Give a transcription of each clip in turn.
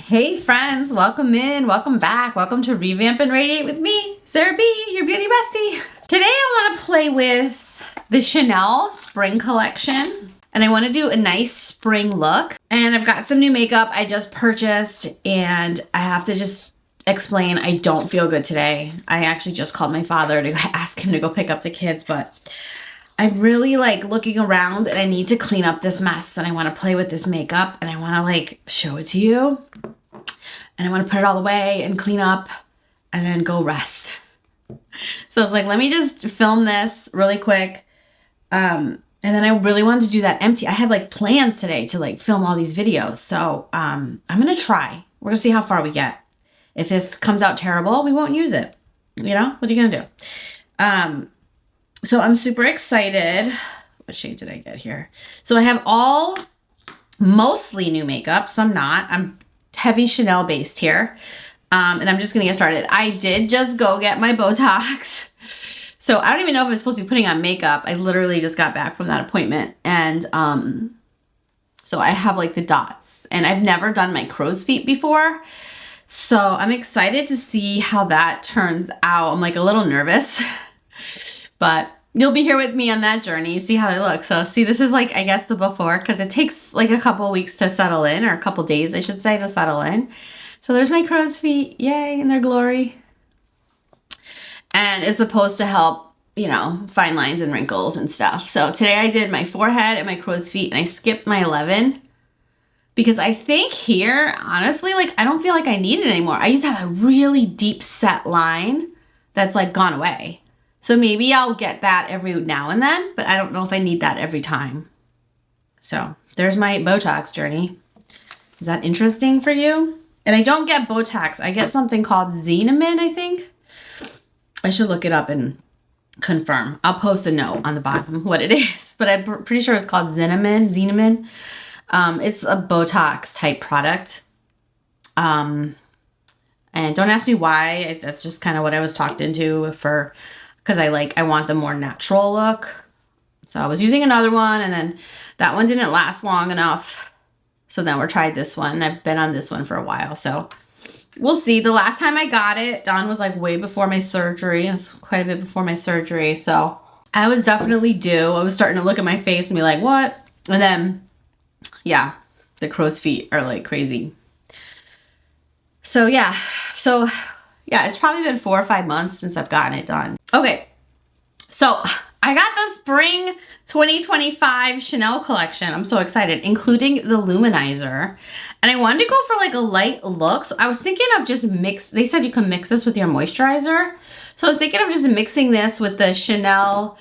Hey friends, welcome in, welcome back, welcome to Revamp and Radiate with me, Sarah B, your beauty bestie. Today I want to play with the Chanel spring collection and I want to do a nice spring look. And I've got some new makeup I just purchased and I have to just explain I don't feel good today. I actually just called my father to ask him to go pick up the kids, but I'm really like looking around and I need to clean up this mess and I want to play with this makeup and I want to like show it to you and I want to put it all away and clean up and then go rest. So I was like, let me just film this really quick. And then I really wanted to do that empty. I had like plans today to like film all these videos. So I'm going to try. We're going to see how far we get. If this comes out terrible, we won't use it. You know, what are you going to do? So I'm super excited. What shade did I get here? So I have all mostly new makeup, some not. I'm heavy Chanel based here. And I'm just gonna get started. I did just go get my Botox. So I don't even know if I'm supposed to be putting on makeup. I literally just got back from that appointment. And so I have like the dots. And I've never done my crow's feet before. So I'm excited to see how that turns out. I'm like a little nervous. But you'll be here with me on that journey. See how they look. So see, this is like, I guess the before, because it takes like a couple weeks to settle in, or a couple days, I should say, to settle in. So there's my crow's feet. Yay, in their glory. And it's supposed to help, you know, fine lines and wrinkles and stuff. So today I did my forehead and my crow's feet, and I skipped my 11. Because I think here, honestly, like I don't feel like I need it anymore. I used to have a really deep set line that's like gone away. So maybe I'll get that every now and then, but I don't know if I need that every time. So there's my Botox journey. Is that interesting for you? And I don't get Botox. I get something called Xenamin, I think. I should look it up and confirm. I'll post a note on the bottom what it is, but I'm pretty sure it's called Xenamin. It's a Botox type product. And don't ask me why. That's just kind of what I was talked into for... because I want the more natural look. So I was using another one and then that one didn't last long enough. So then we tried this one. I've been on this one for a while. So we'll see. The last time I got it, Dawn was like way before my surgery. It was quite a bit before my surgery. So I was definitely due. I was starting to look at my face and be like, what? And then, yeah, the crow's feet are like crazy. So yeah. Yeah, it's probably been 4 or 5 months since I've gotten it done. Okay, so I got the spring 2025 Chanel collection. I'm so excited, including the luminizer. And I wanted to go for like a light look. So I was thinking of just they said you can mix this with your moisturizer. So I was thinking of just mixing this with the Chanel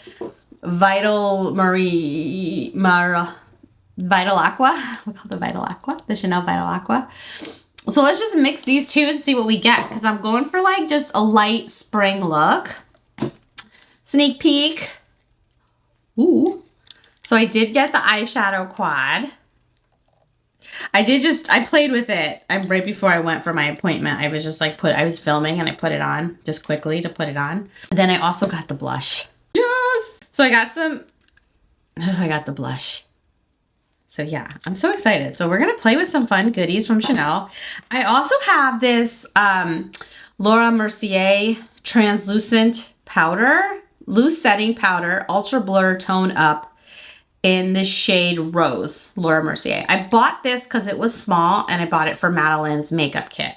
Vital Aqua. We call it the Vital Aqua, the Chanel Vital Aqua. So let's just mix these two and see what we get, because I'm going for like just a light spring look. Sneak peek. Ooh. So I did get the eyeshadow quad. I played with it. Right before I went for my appointment, I was just like I was filming and I put it on just quickly to put it on. And then I also got the blush. Yes. So I got the blush. So yeah, I'm so excited. So we're going to play with some fun goodies from Chanel. I also have this L'oreal Mercier Translucent Powder, Loose Setting Powder, Ultra Blur Tone Up in the shade Rose, L'oreal Mercier. I bought this because it was small and I bought it for Madeline's makeup kit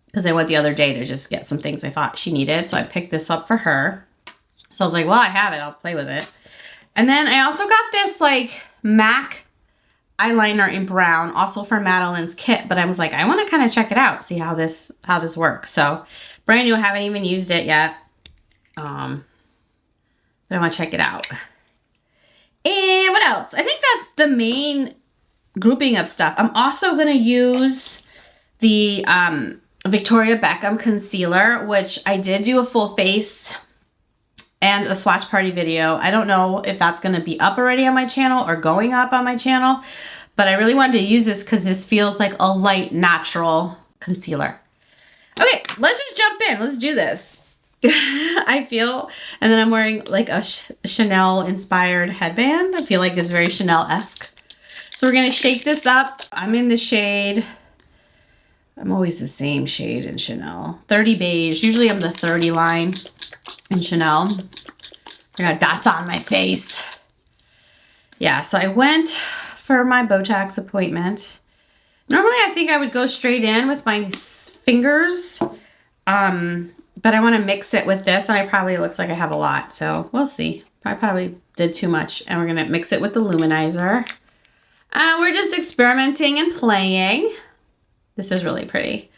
because I went the other day to just get some things I thought she needed. So I picked this up for her. So I was like, well, I have it. I'll play with it. And then I also got this like MAC eyeliner in brown, also for Madeline's kit, but I was like, I want to kind of check it out, see how this works. So brand new, I haven't even used it yet, but I want to check it out. And what else? I think that's the main grouping of stuff. I'm also going to use the Victoria Beckham concealer, which I did do a full face and a swatch party video. I don't know if that's going to be up already on my channel or going up on my channel, but I really wanted to use this because this feels like a light, natural concealer. Okay, let's just jump in. Let's do this. I feel, and then I'm wearing like a Chanel inspired headband. I feel like it's very Chanel-esque. So we're going to shake this up. I'm in the shade I'm always the same shade in Chanel. 30 Beige. Usually I'm the 30 line in Chanel. I got dots on my face. Yeah, so I went for my Botox appointment. Normally I think I would go straight in with my fingers. But I want to mix it with this, and it probably looks like I have a lot, so we'll see. I probably did too much, and we're going to mix it with the luminizer. We're just experimenting and playing. This is really pretty.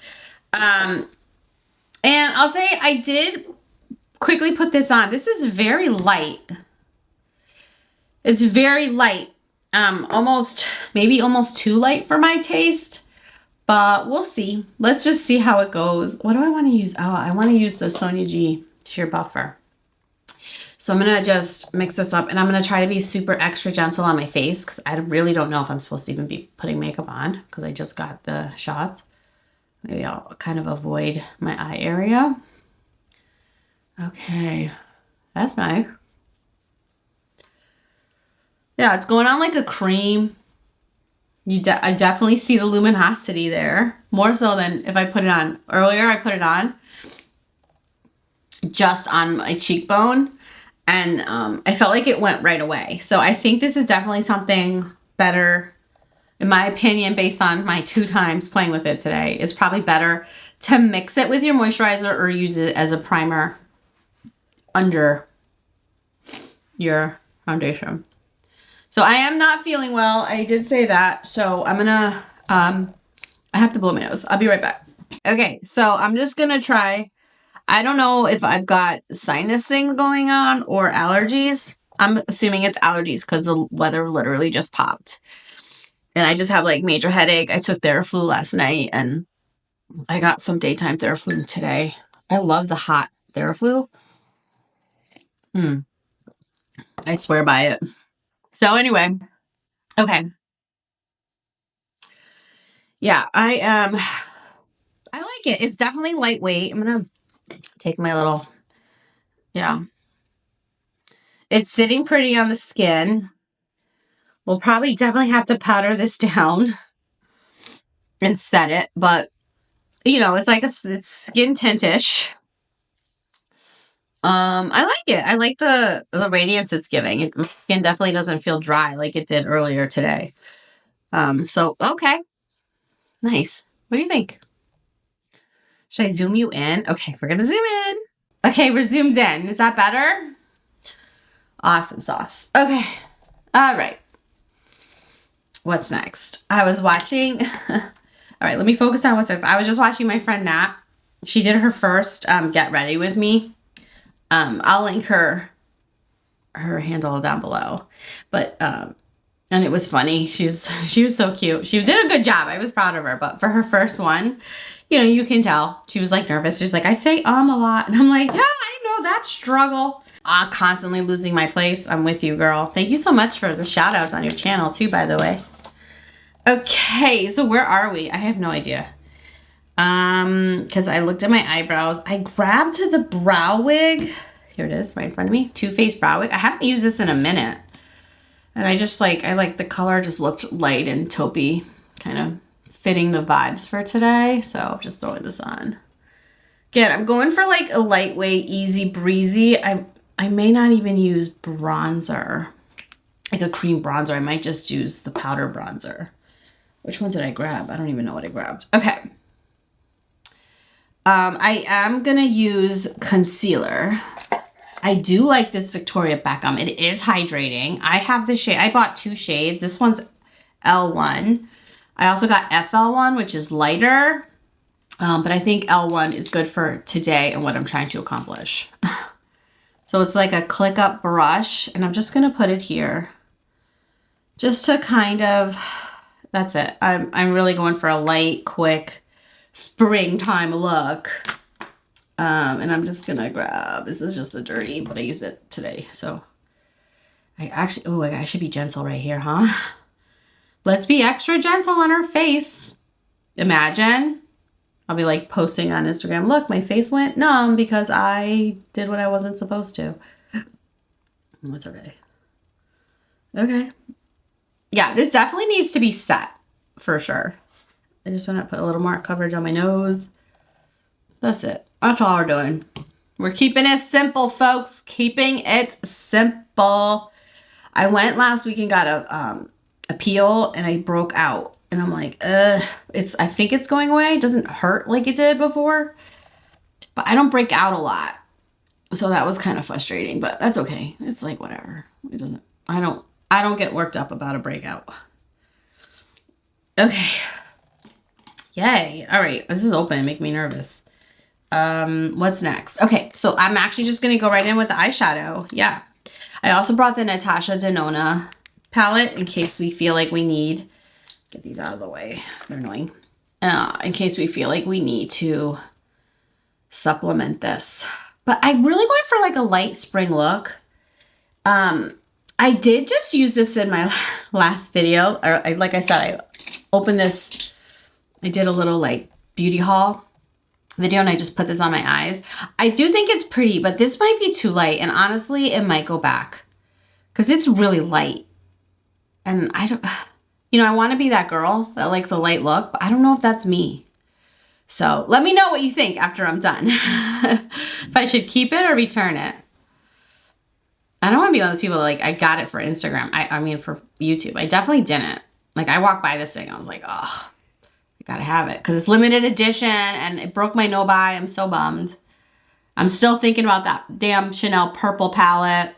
And I'll say I did quickly put this on. This is very light. It's very light. Maybe almost too light for my taste. But we'll see. Let's just see how it goes. What do I want to use? Oh, I want to use the Sonia G Sheer Buffer. So I'm going to just mix this up, and I'm going to try to be super extra gentle on my face because I really don't know if I'm supposed to even be putting makeup on because I just got the shots. Maybe I'll kind of avoid my eye area. Okay. That's nice. Yeah, it's going on like a cream. I definitely see the luminosity there. More so than if I put it on. Earlier, I put it on just on my cheekbone. And I felt like it went right away. So I think this is definitely something better, in my opinion, based on my 2 times playing with it today. It's probably better to mix it with your moisturizer or use it as a primer under your foundation. So I am not feeling well. I did say that. So I'm gonna, I have to blow my nose. I'll be right back. Okay, so I'm just gonna try. I don't know if I've got sinus things going on or allergies. I'm assuming it's allergies because the weather literally just popped. And I just have like major headache. I took Theraflu last night and I got some daytime Theraflu today. I love the hot Theraflu. I swear by it. So anyway, okay. Yeah, I like it. It's definitely lightweight. I'm gonna take my little, yeah. It's sitting pretty on the skin. We'll probably definitely have to powder this down and set it, but you know, it's like it's skin tintish. I like it. I like the radiance it's giving. My skin definitely doesn't feel dry like it did earlier today. So okay. Nice. What do you think? Should I zoom you in? Okay, we're gonna zoom in. Okay, we're zoomed in. Is that better? Awesome sauce. Okay. All right. What's next? I was watching. All right, let me focus on what's next. I was just watching my friend Nat. She did her first Get Ready With Me. I'll link her handle down below. But and it was funny. She was so cute. She did a good job. I was proud of her. But for her first one, you know, you can tell she was like nervous. She's like, I say a lot. And I'm like, yeah, I know that struggle. Constantly losing my place. I'm with you, girl. Thank you so much for the shout outs on your channel too, by the way. Okay, so where are we? I have no idea. Because I looked at my eyebrows. I grabbed the brow wig. Here it is, right in front of me. Faced Brow Wig. I haven't used this in a minute. And I like the color just looked light and taupey, kind of fitting the vibes for today. So just throwing this on. Again, I'm going for like a lightweight, easy breezy. I may not even use bronzer, like a cream bronzer. I might just use the powder bronzer. Which one did I grab? I don't even know what I grabbed. Okay. I am going to use concealer. I do like this Victoria Beckham. It is hydrating. I have the shade. I bought 2 shades. This one's L1. I also got FL1, which is lighter. But I think L1 is good for today and what I'm trying to accomplish. So it's like a click up brush. And I'm just going to put it here. Just to kind of... That's it. I'm really going for a light, quick, springtime look. And I'm just gonna grab, this is just a dirty, but I used it today. So I should be gentle right here, huh? Let's be extra gentle on her face. Imagine. I'll be like posting on Instagram, look, my face went numb because I did what I wasn't supposed to. That's okay. Okay. Yeah, this definitely needs to be set for sure. I just want to put a little more coverage on my nose. That's it. That's all we're doing. We're keeping it simple, folks. Keeping it simple. I went last week and got a peel and I broke out. And I'm like, I think it's going away. It doesn't hurt like it did before. But I don't break out a lot. So that was kind of frustrating, but that's okay. It's like whatever. It doesn't, I don't get worked up about a breakout. Okay. Yay. All right. This is open. Make me nervous. What's next? Okay. So I'm actually just going to go right in with the eyeshadow. Yeah. I also brought the Natasha Denona palette in case we feel like we need, get these out of the way. They're annoying. In case we feel like we need to supplement this. But I really went for like a light spring look. I did just use this in my last video. Like I said, I opened this. I did a little like beauty haul video and I just put this on my eyes. I do think it's pretty, but this might be too light. And honestly, it might go back because it's really light. And I don't, I want to be that girl that likes a light look, but I don't know if that's me. So let me know what you think after I'm done. If I should keep it or return it. I don't want to be one of those people like, I got it for Instagram. I mean, for YouTube. I definitely didn't. Like, I walked by this thing. I was like, oh, I gotta have it. Because it's limited edition and it broke my no buy. I'm so bummed. I'm still thinking about that damn Chanel purple palette,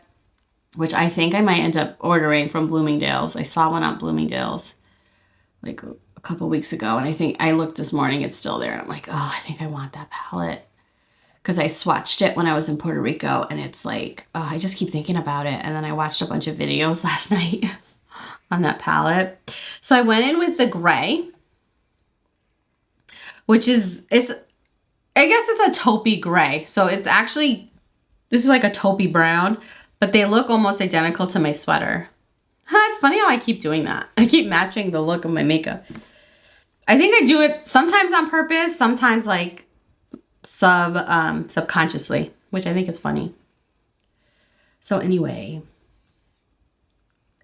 which I think I might end up ordering from Bloomingdale's. I saw one on Bloomingdale's like a couple weeks ago. And I think I looked this morning, it's still there. And I'm like, oh, I think I want that palette. Because I swatched it when I was in Puerto Rico. And it's like, oh, I just keep thinking about it. And then I watched a bunch of videos last night on that palette. So I went in with the gray, which is, I guess it's a taupey gray. So it's actually, this is like a taupey brown, but they look almost identical to my sweater. It's funny how I keep doing that. I keep matching the look of my makeup. I think I do it sometimes on purpose, sometimes like subconsciously, which I think is funny. So anyway,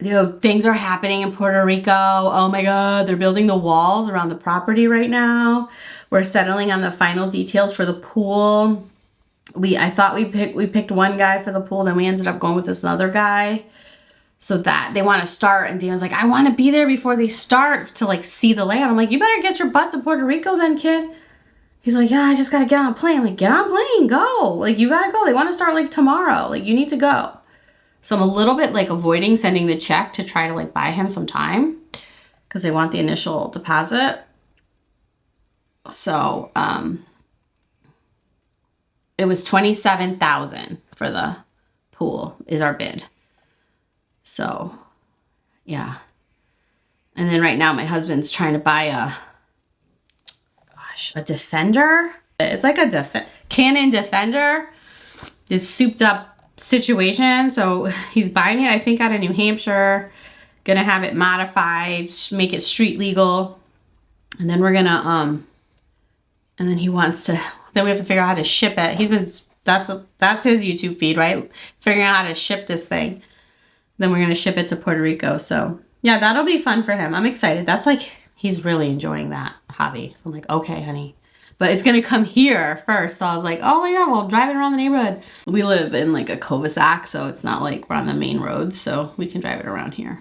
things are happening in Puerto Rico. Oh my God, they're building the walls around the property right now. We're settling on the final details for the pool. I thought we picked one guy for the pool, then we ended up going with this other guy. So that they want to start, and Dan's like, I want to be there before they start to like see the layout. I'm like, you better get your butt to Puerto Rico then, kid. He's like, yeah, I just got to get on a plane. I'm like, get on a plane, go. Like, you got to go. They want to start like tomorrow. Like, you need to go. So I'm a little bit like avoiding sending the check to try to like buy him some time because they want the initial deposit. So it was $27,000 for the pool is our bid. So yeah. And then right now my husband's trying to buy a Defender. It's like a Canon Defender. This souped up situation. So he's buying it, I think, out of New Hampshire. Gonna have it modified, make it street legal. And then we're gonna, and then he wants to, then we have to figure out how to ship it. That's his YouTube feed, right? Figuring out how to ship this thing. Then we're gonna ship it to Puerto Rico. So yeah, that'll be fun for him. I'm excited. That's like, he's really enjoying that hobby. So I'm like, okay, honey. But it's going to come here first. So I was like, oh my God, we'll drive it around the neighborhood. We live in like a cul-de-sac, so it's not like we're on the main road. So we can drive it around here.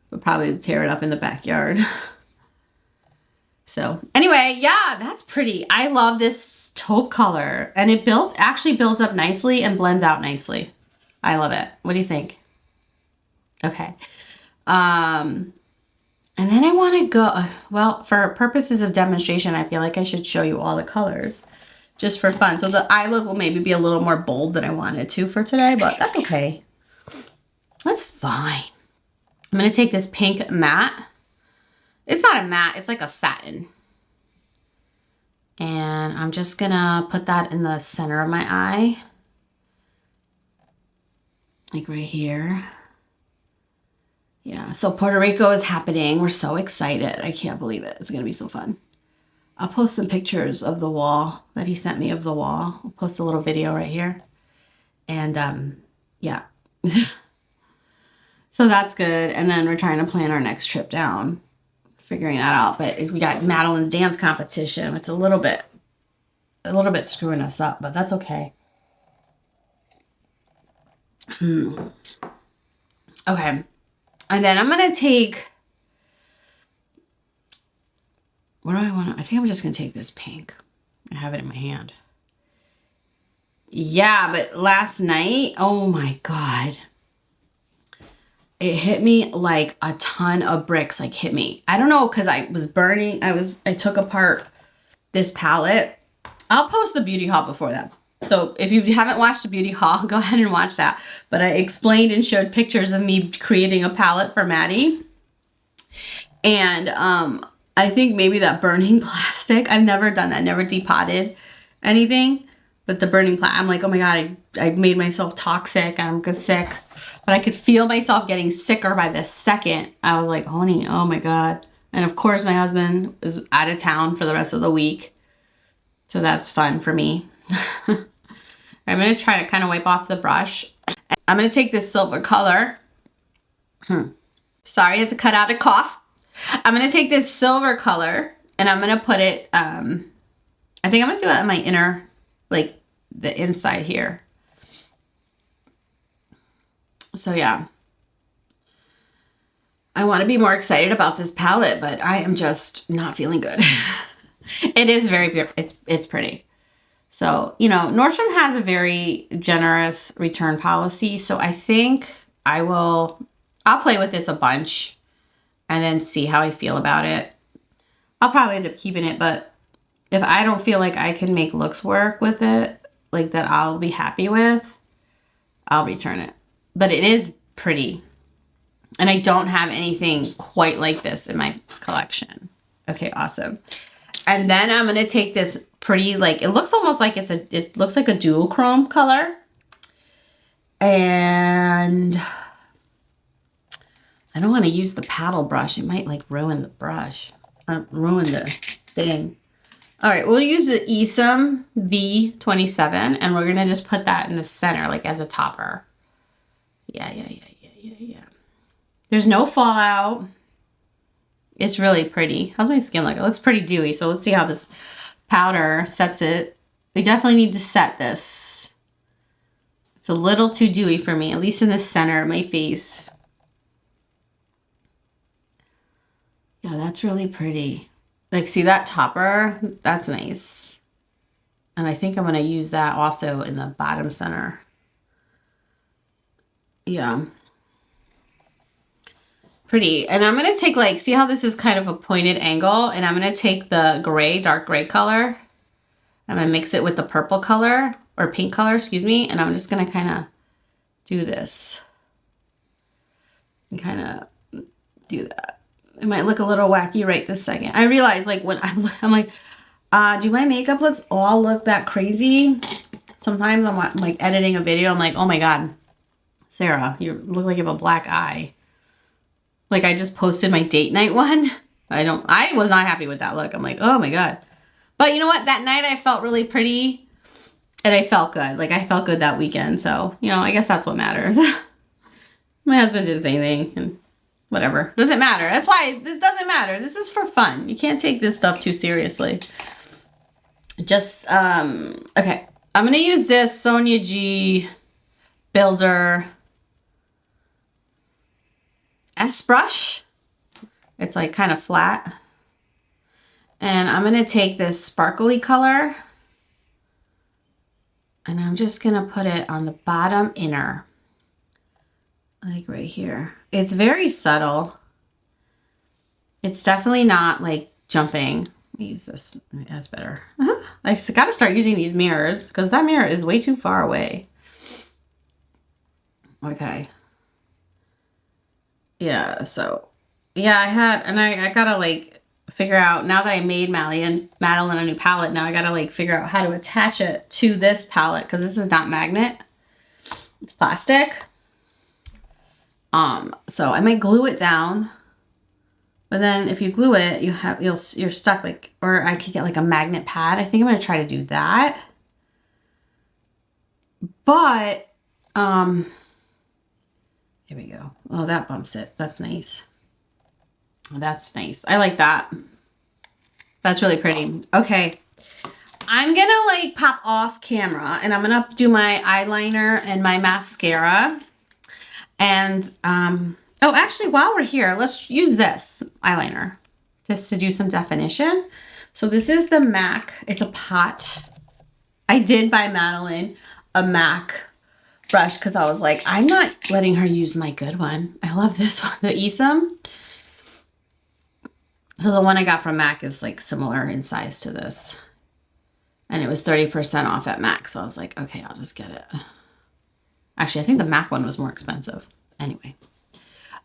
We'll probably tear it up in the backyard. So anyway, yeah, that's pretty. I love this taupe color. And it actually builds up nicely and blends out nicely. I love it. What do you think? Okay. And then I want to go, well, for purposes of demonstration, I feel like I should show you all the colors just for fun. So the eye look will maybe be a little more bold than I wanted to for today, but that's okay. That's fine. I'm going to take this pink matte. It's not a matte, it's like a satin. And I'm just going to put that in the center of my eye. Like right here. Yeah, so Puerto Rico is happening. We're so excited. I can't believe it. It's going to be so fun. I'll post some pictures of the wall that he sent me of the wall. I'll post a little video right here. And yeah. So that's good. And then we're trying to plan our next trip down. figuring that out. But we got Madeline's dance competition. It's a little bit screwing us up, but that's okay. Okay. And then I'm going to take, what do I want to, I think I'm just going to take this pink. I have it in my hand. Yeah, but last night, oh my God. It hit me like a ton of bricks, like hit me. I don't know, because I was burning. I took apart this palette. I'll post the beauty haul before that. So if you haven't watched the beauty haul, go ahead and watch that. But I explained and showed pictures of me creating a palette for Maddie. And I think maybe that burning plastic, I've never done that, never depotted anything. But the burning plastic, I'm like, oh my God, I made myself toxic and I'm sick. But I could feel myself getting sicker by the second. I was like, honey, oh my God. And of course my husband is out of town for the rest of the week. So that's fun for me. I'm going to try to kind of wipe off the brush. I'm going to take this silver color. Sorry, it's a cut out a cough. I'm going to take this silver color and I'm going to put it, I think I'm going to do it on my inner, like the inside here. So yeah. I want to be more excited about this palette, but I am just not feeling good. It is very, it's pretty. So, you know, Nordstrom has a very generous return policy. So I think I'll play with this a bunch and then see how I feel about it. I'll probably end up keeping it, but if I don't feel like I can make looks work with it, like that I'll be happy with, I'll return it. But it is pretty. And I don't have anything quite like this in my collection. Okay, awesome. And then I'm going to take this pretty, like, it looks almost like it looks like a duochrome color. And I don't want to use the paddle brush. It might like ruin the brush, ruin the thing. All right, we'll use the Esom V27 and we're going to just put that in the center, like as a topper. Yeah. There's no fallout. It's really pretty. How's my skin look? It looks pretty dewy. So let's see how this powder sets it. We definitely need to set this. It's a little too dewy for me, at least in the center of my face. Yeah, that's really pretty. Like, see that topper? That's nice. And I think I'm going to use that also in the bottom center. Yeah. Pretty. And I'm going to take, like, see how this is kind of a pointed angle? And I'm going to take the gray, dark gray color. I'm going to mix it with the purple color, or pink color, excuse me. And I'm just going to kind of do this. And kind of do that. It might look a little wacky right this second. I realize, like, when I'm like, do my makeup looks all look that crazy? Sometimes I'm like editing a video. I'm like, oh my God, Sarah, you look like you have a black eye. Like, I just posted my date night one. I was not happy with that look. I'm like, oh my God. But you know what? That night I felt really pretty and I felt good. Like, I felt good that weekend. So, you know, I guess that's what matters. My husband didn't say anything and whatever. Doesn't matter. That's why this doesn't matter. This is for fun. You can't take this stuff too seriously. Just, okay. I'm going to use this Sonia G Builder S brush. It's like kind of flat. And I'm going to take this sparkly color and I'm just going to put it on the bottom inner. Like right here. It's very subtle. It's definitely not like jumping. Let me use this. That's better. I got to start using these mirrors because that mirror is way too far away. Okay. Yeah, so yeah, I gotta like figure out, now that I made Madeline a new palette, now I gotta like figure out how to attach it to this palette because this is not magnet. It's plastic. So I might glue it down, but then if you glue it, you're stuck, like, or I could get like a magnet pad. I think I'm gonna try to do that. But here we go. Oh, that bumps it. That's nice. That's nice. I like that. That's really pretty. Okay. I'm gonna like pop off camera and I'm gonna do my eyeliner and my mascara. And, oh, actually, while we're here, let's use this eyeliner just to do some definition. So this is the MAC. It's a pot. I did buy Madeline a MAC brush because I was like, I'm not letting her use my good one. I love this one, the Esom. So the one I got from MAC is like similar in size to this. And it was 30% off at MAC. So I was like, okay, I'll just get it. Actually, I think the MAC one was more expensive. Anyway.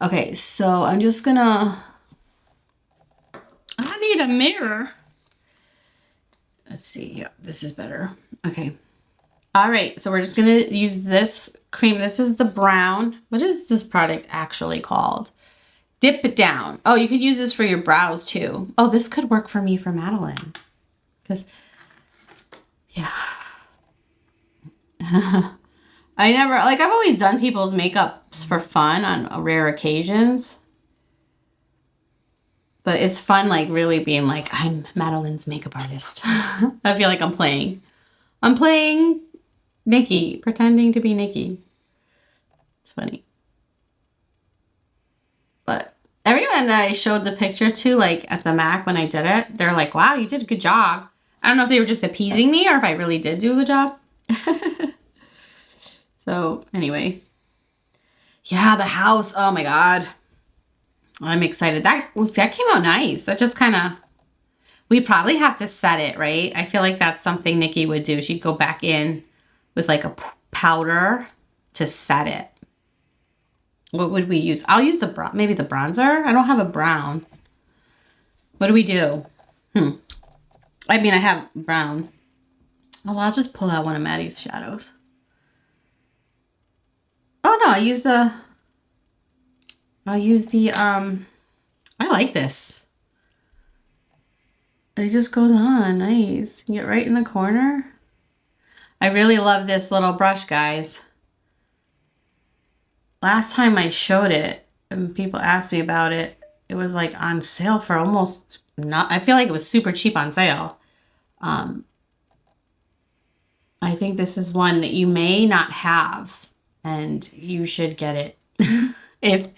Okay, so I'm just gonna... I need a mirror. Let's see. Yeah, this is better. Okay. All right, so we're just gonna use this cream. This is the brown. What is this product actually called? Dip It Down. Oh, you could use this for your brows too. Oh, this could work for me for Madeline. Because, yeah. I never, like, I've always done people's makeups for fun on rare occasions. But it's fun, like, really being like, I'm Madeline's makeup artist. I feel like I'm playing Nikki, pretending to be Nikki. It's funny. But everyone that I showed the picture to, like, at the MAC when I did it, they're like, wow, you did a good job. I don't know if they were just appeasing me or if I really did do a good job. So, anyway. Yeah, the house. Oh, my God. I'm excited. That came out nice. That just kind of... We probably have to set it, right? I feel like that's something Nikki would do. She'd go back in with, like, a powder to set it. What would we use? I'll use the maybe the bronzer. I don't have a brown. What do we do? I mean, I have brown. Oh, well, I'll just pull out one of Maddie's shadows. Oh, no, I'll use the, I like this. It just goes on, nice. You get right in the corner. I really love this little brush, guys. Last time I showed it and people asked me about it, it was like on sale for almost not, I feel like it was super cheap on sale. I think this is one that you may not have. And you should get it if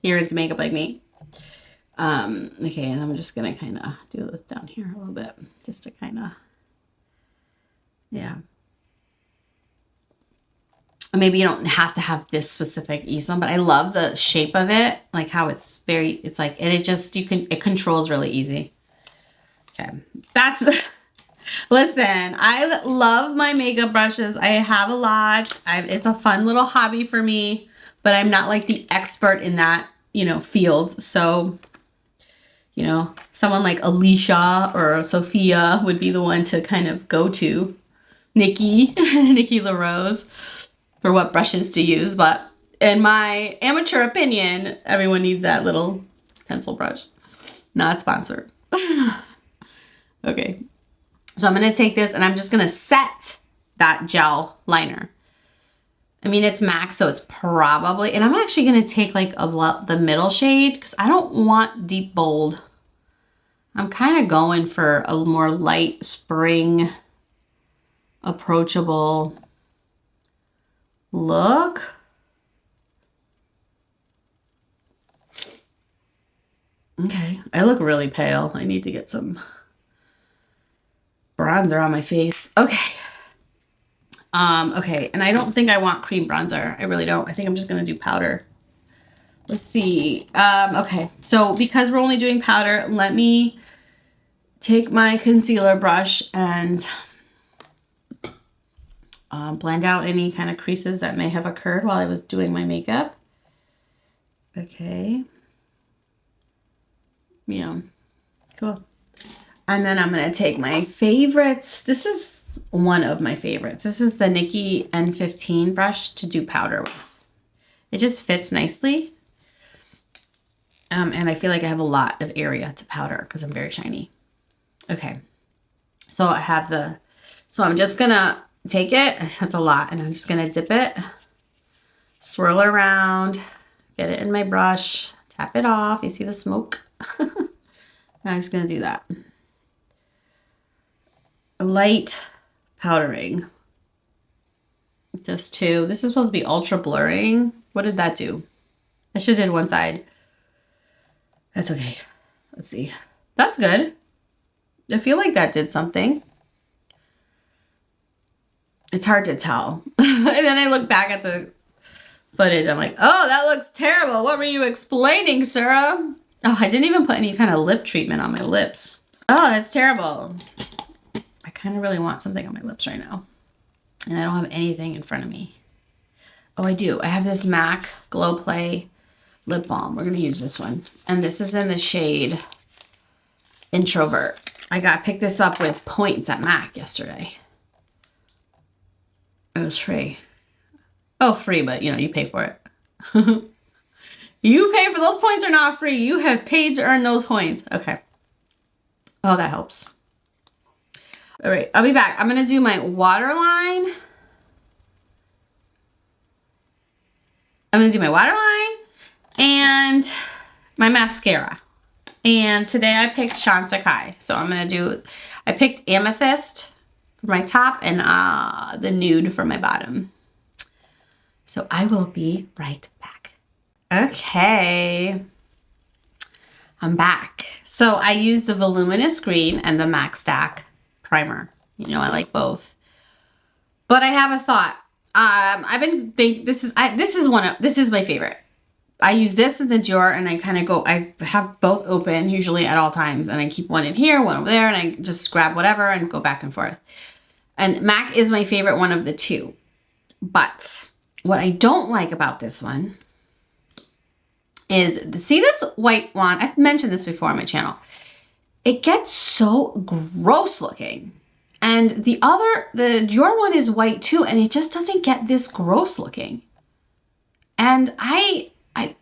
you're into makeup like me. Okay, and I'm just going to kind of do this down here a little bit. Just to kind of, yeah. Maybe you don't have to have this specific Esom, but I love the shape of it. Like how it's very, it's like, and it just, it controls really easy. Okay, that's the... Listen, I love my makeup brushes. I have a lot. It's a fun little hobby for me, but I'm not like the expert in that, you know, field. So, you know, someone like Alicia or Sophia would be the one to kind of go to. Nikki LaRose for what brushes to use. But in my amateur opinion, everyone needs that little pencil brush. Not sponsored. Okay. So I'm going to take this and I'm just going to set that gel liner. I mean, it's MAC, so it's probably, and I'm actually going to take like the middle shade because I don't want deep bold. I'm kind of going for a more light spring, approachable look. Okay, I look really pale. I need to get some bronzer on my face. Okay. Okay, and I don't think I want cream bronzer. I really don't. I think I'm just gonna do powder. Let's see. Okay, so because we're only doing powder, let me take my concealer brush and blend out any kind of creases that may have occurred while I was doing my makeup. Okay. Yeah, cool. And then I'm going to take my favorites. This is one of my favorites. This is the Nikki N15 brush to do powder with. It just fits nicely. And I feel like I have a lot of area to powder because I'm very shiny. Okay. So I have so I'm just going to take it. That's a lot. And I'm just going to dip it, swirl around, get it in my brush, tap it off. You see the smoke? I'm just gonna do that. Light powdering. Just two. This is supposed to be ultra blurring. What did that do? I should have did one side. That's okay. Let's see. That's good. I feel like that did something. It's hard to tell. And then I look back at the footage. I'm like, oh, that looks terrible. What were you explaining, Sarah? Oh, I didn't even put any kind of lip treatment on my lips. Oh, that's terrible. I kind of really want something on my lips right now. And I don't have anything in front of me. Oh, I do. I have this MAC Glow Play lip balm. We're going to use this one. And this is in the shade Introvert. I picked this up with points at MAC yesterday. It was free. Oh, free, but you know, you pay for it. You pay for those points are not free. You have paid to earn those points. Okay. Oh, that helps. All right, I'll be back. I'm going to do my waterline. I'm going to do my waterline and my mascara. And today I picked Chantecaille. So I'm going to do, I picked Amethyst for my top and the Nude for my bottom. So I will be right back. Okay. I'm back. So I used the Voluminous Green and the MAC Stack primer. You know, I like both. But I have a thought. I've been thinking this is my favorite. I use this in the drawer and I kind of go, I have both open usually at all times, and I keep one in here, one over there, and I just grab whatever and go back and forth. And MAC is my favorite one of the two. But what I don't like about this one is, see this white wand? I've mentioned this before on my channel. It gets so gross looking. And the drawer one is white too, and it just doesn't get this gross looking. And I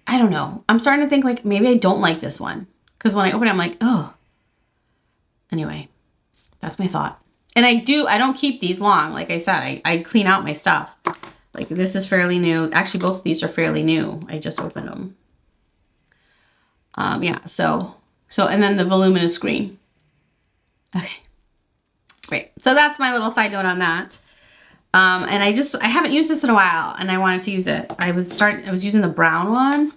don't know. I'm starting to think like maybe I don't like this one. Because when I open it, I'm like, oh. Anyway, that's my thought. And I don't keep these long. Like I said, I clean out my stuff. Like this is fairly new. Actually, both of these are fairly new. I just opened them. Yeah, so and then the Voluminous Green. Okay, great. So that's my little side note on that. And I haven't used this in a while, and I wanted to use it. I was using the brown one,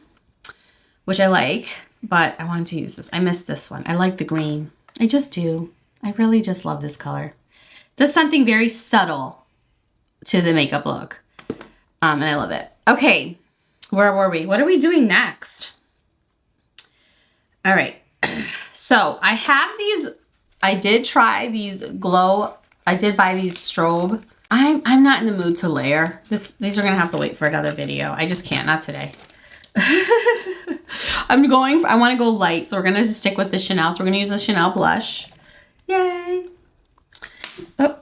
which I like, but I wanted to use this. I missed this one. I like the green. I just do. I really just love this color. Does something very subtle to the makeup look. And I love it. Okay, where were we? What are we doing next? All right. So I have these. I did try these glow. I did buy these strobe. I'm not in the mood to layer. These are gonna have to wait for another video. I just can't, not today. I want to go light, so we're gonna stick with the Chanel. So we're gonna use the Chanel blush. Yay! Oh.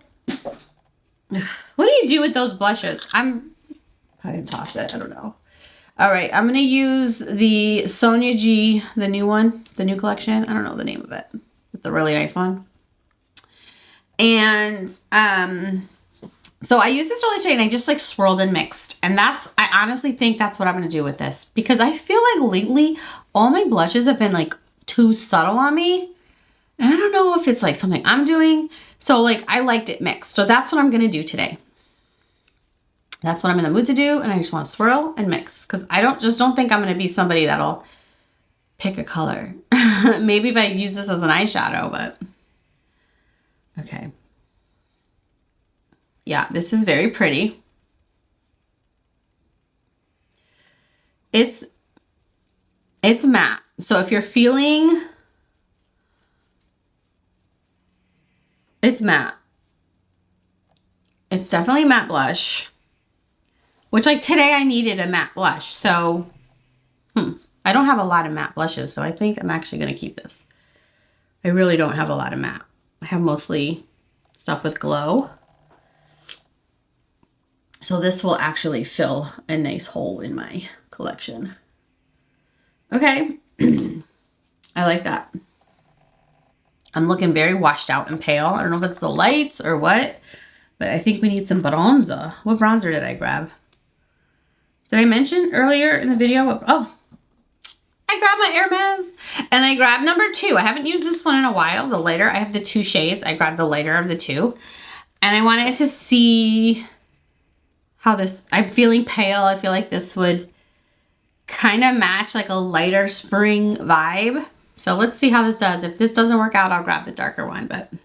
What do you do with those blushes? I'm probably gonna toss it. I don't know. All right, I'm gonna use the Sonia G, the new one, the new collection. I don't know the name of it. It's a really nice one. And so I used this really shade and I just like swirled and mixed. And I honestly think that's what I'm gonna do with this, because I feel like lately all my blushes have been like too subtle on me. And I don't know if it's like something I'm doing. So like I liked it mixed. So that's what I'm gonna do today. That's what I'm in the mood to do. And I just want to swirl and mix, because I don't think I'm gonna be somebody that'll pick a color. Maybe if I use this as an eyeshadow, but okay. Yeah, this is very pretty. It's matte. So if you're feeling, it's matte. It's definitely matte blush, which like today I needed a matte blush. So, I don't have a lot of matte blushes, so I think I'm actually going to keep this. I really don't have a lot of matte. I have mostly stuff with glow. So this will actually fill a nice hole in my collection. Okay. I like that. I'm looking very washed out and pale. I don't know if it's the lights or what, but I think we need some bronzer. What bronzer did I grab? Did I mention earlier in the video? Oh, I grabbed my Hermes and I grabbed number 2. I haven't used this one in a while, the lighter. I have the 2 shades. I grabbed the lighter of the 2. And I wanted to see how this, I'm feeling pale. I feel like this would kind of match like a lighter spring vibe. So let's see how this does. If this doesn't work out, I'll grab the darker one. And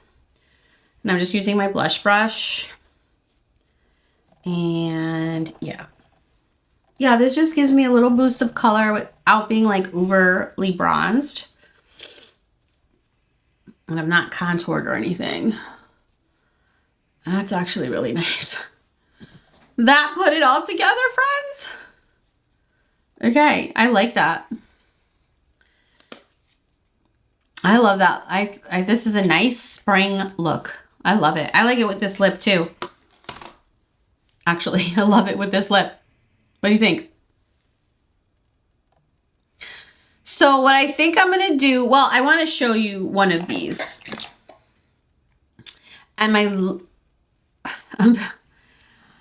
I'm just using my blush brush. And yeah. Yeah, this just gives me a little boost of color without being like overly bronzed. And I'm not contoured or anything. That's actually really nice. That put it all together, friends. Okay, I like that. I love that. This is a nice spring look. I love it. I like it with this lip too. Actually, I love it with this lip. What do you think? So what I think I'm going to do, well, I want to show you one of these. And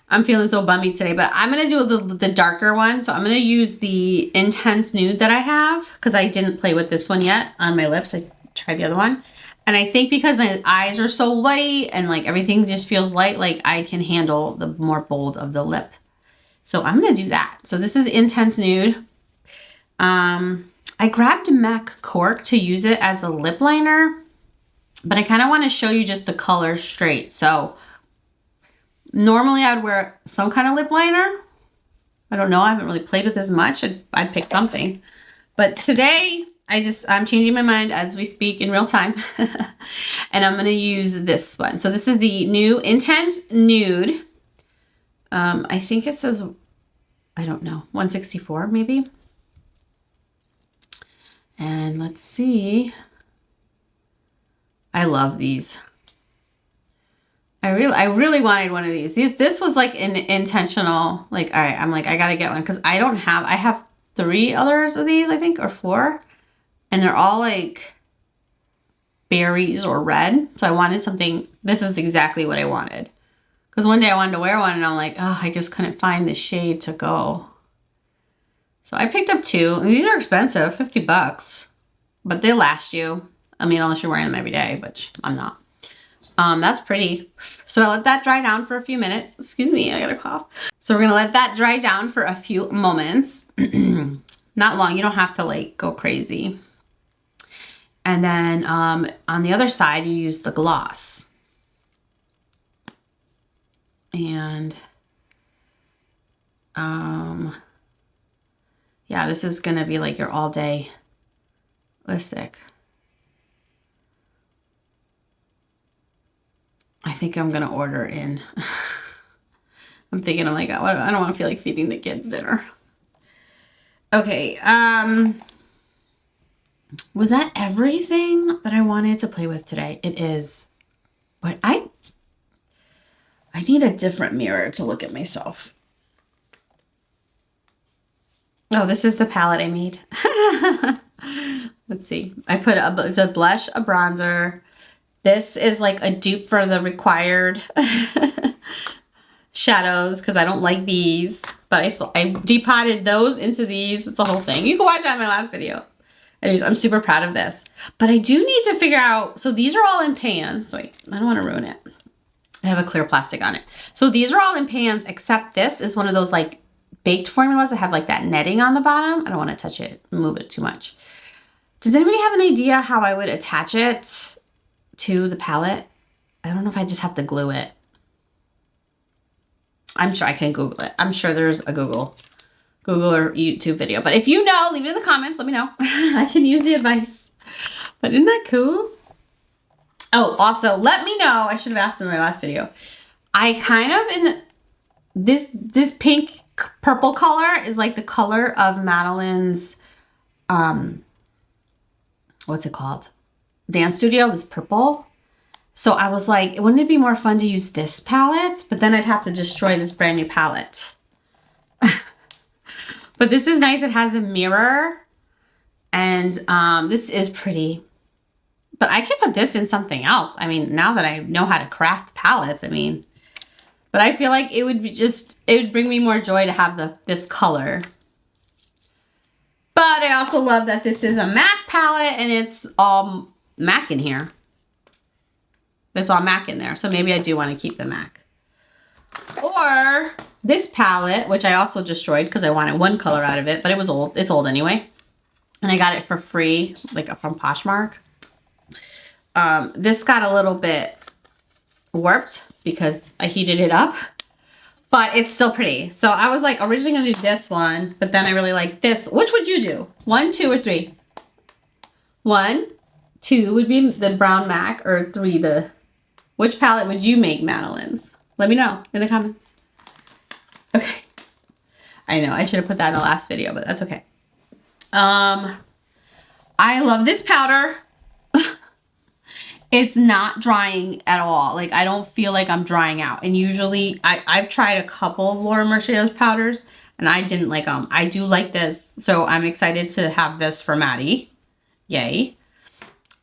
I'm feeling so bummy today, but I'm going to do the darker one. So I'm going to use the Intense Nude that I have because I didn't play with this one yet on my lips. I tried the other one. And I think because my eyes are so light and like everything just feels light, like I can handle the more bold of the lip. So I'm going to do that. So this is Intense Nude. I grabbed MAC Cork to use it as a lip liner, but I kind of want to show you just the color straight. So normally I'd wear some kind of lip liner. I don't know. I haven't really played with this much. I'd pick something. But today I'm changing my mind as we speak in real time. And I'm going to use this one. So this is the new Intense Nude. I think it says, I don't know, 164 maybe. And let's see. I love these. I really wanted one of these. This was like an intentional, like, all right, I'm like, I gotta get one because I have 3 others of these, I think, or 4. And they're all like berries or red. So I wanted something, this is exactly what I wanted. Because one day I wanted to wear one and I'm like, oh, I just couldn't find the shade to go. So I picked up 2. And these are expensive, 50 bucks. But they last you. I mean, unless you're wearing them every day, which I'm not. That's pretty. So I let that dry down for a few minutes. Excuse me, I got a cough. So we're going to let that dry down for a few moments. Not long. You don't have to like go crazy. And then on the other side, you use the gloss. And yeah, this is gonna be like your all day lipstick. I think I'm gonna order in. I'm thinking, oh my God, I don't want to feel like feeding the kids dinner. Okay, was that everything that I wanted to play with today? It is. But I need a different mirror to look at myself. Oh, this is the palette I made. Let's see. I put it's a blush, a bronzer. This is like a dupe for the required shadows because I don't like these. But I depotted those into these. It's a whole thing. You can watch that in my last video. Anyways, I'm super proud of this. But I do need to figure out, so these are all in pans. Wait, I don't want to ruin it. I have a clear plastic on it. So these are all in pans, except this is one of those like baked formulas that have like that netting on the bottom. I don't want to touch it, move it too much. Does anybody have an idea how I would attach it to the palette? I don't know if I just have to glue it. I'm sure I can Google it. I'm sure there's a Google or YouTube video. But if you know, leave it in the comments. Let me know. I can use the advice. But isn't that cool? Oh, also, let me know. I should have asked in my last video. I kind of, this pink purple color is like the color of Madeline's, what's it called? Dance Studio, this purple. So I was like, wouldn't it be more fun to use this palette? But then I'd have to destroy this brand new palette. But this is nice. It has a mirror. And this is pretty. But I can put this in something else. I mean, now that I know how to craft palettes, I mean. But I feel like it would be it would bring me more joy to have this color. But I also love that this is a MAC palette and it's all MAC in here. It's all MAC in there. So maybe I do want to keep the MAC. Or this palette, which I also destroyed because I wanted one color out of it, but it was old. It's old anyway. And I got it for free, like from Poshmark. This got a little bit warped because I heated it up, but it's still pretty. So I was like originally gonna do this one, but then I really like this. Which would you do? 1, 2, or 3? 1, 2 would be the brown MAC, or 3 the, which palette would you make Madeline's? Let me know in the comments. Okay. I know I should have put that in the last video, but that's okay. I love this powder. It's not drying at all. Like, I don't feel like I'm drying out. And usually, I've tried a couple of Laura Mercier's powders, and I didn't like them. I do like this, so I'm excited to have this for Maddie. Yay.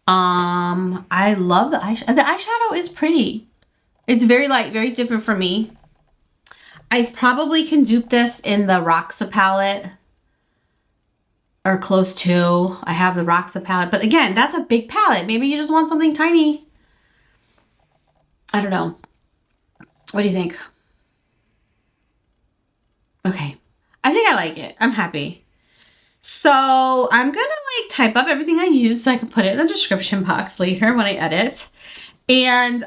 I love the eyeshadow. The eyeshadow is pretty. It's very light, very different from me. I probably can dupe this in the Roxa palette. Or close to. I have the Roxa palette. But again, that's a big palette. Maybe you just want something tiny. I don't know. What do you think? Okay. I think I like it. I'm happy. So I'm going to like type up everything I use so I can put it in the description box later when I edit. And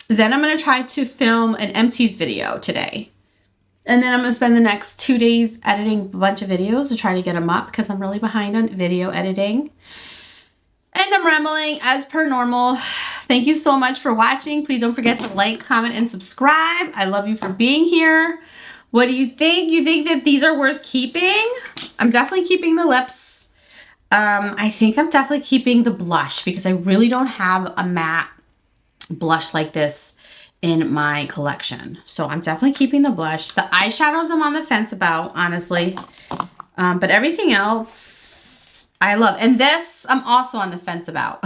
then I'm going to try to film an empties video today. And then I'm going to spend the next 2 days editing a bunch of videos to try to get them up because I'm really behind on video editing. And I'm rambling as per normal. Thank you so much for watching. Please don't forget to like, comment, and subscribe. I love you for being here. What do you think? You think that these are worth keeping? I'm definitely keeping the lips. I think I'm definitely keeping the blush because I really don't have a matte blush like this in my collection. So I'm definitely keeping the blush. The eyeshadows I'm on the fence about, honestly. But everything else I love. And this I'm also on the fence about.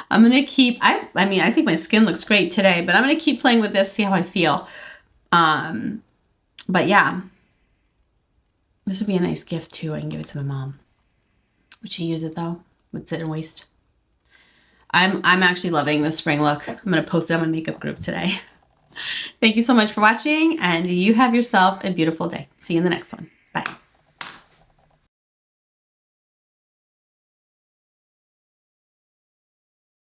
I'm going to keep, I mean, I think my skin looks great today, but I'm going to keep playing with this, see how I feel. But yeah, this would be a nice gift too. I can give it to my mom. Would she use it though? Would sit and waste? I'm actually loving the spring look. I'm going to post it on my makeup group today. Thank you so much for watching, and you have yourself a beautiful day. See you in the next one.